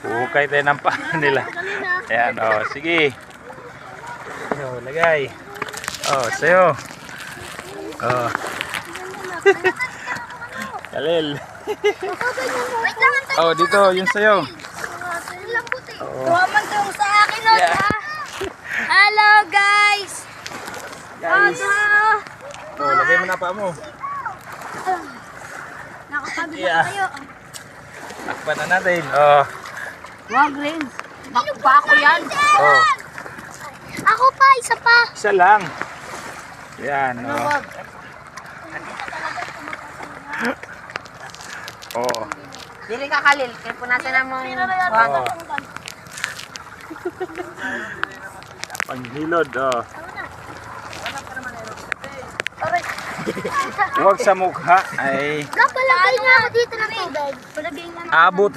Hukay tayo ng paa nila. Ayan, oh, sige. Oh, lagay. Oh, sa'yo. Oh. Kalil. Oh, dito, yung sa'yo. Tuwaman tong sa akin, no? Yeah. Hello, guys! Guys. Ano? Oh, lagay mo na paa mo. Nakakabit Yeah. na kayo. Takpan na natin. Oh. Wag rin. Naku pa ako yan. Oh. Ako pa, isa pa. Isa lang. Yan, oh. Oh. Dili ka Kalil, kaya punasan na mong Oh. Panghilod, oh. Huwag sa mukha ay Napalagay na ako dito ng tubig. Palagay na abot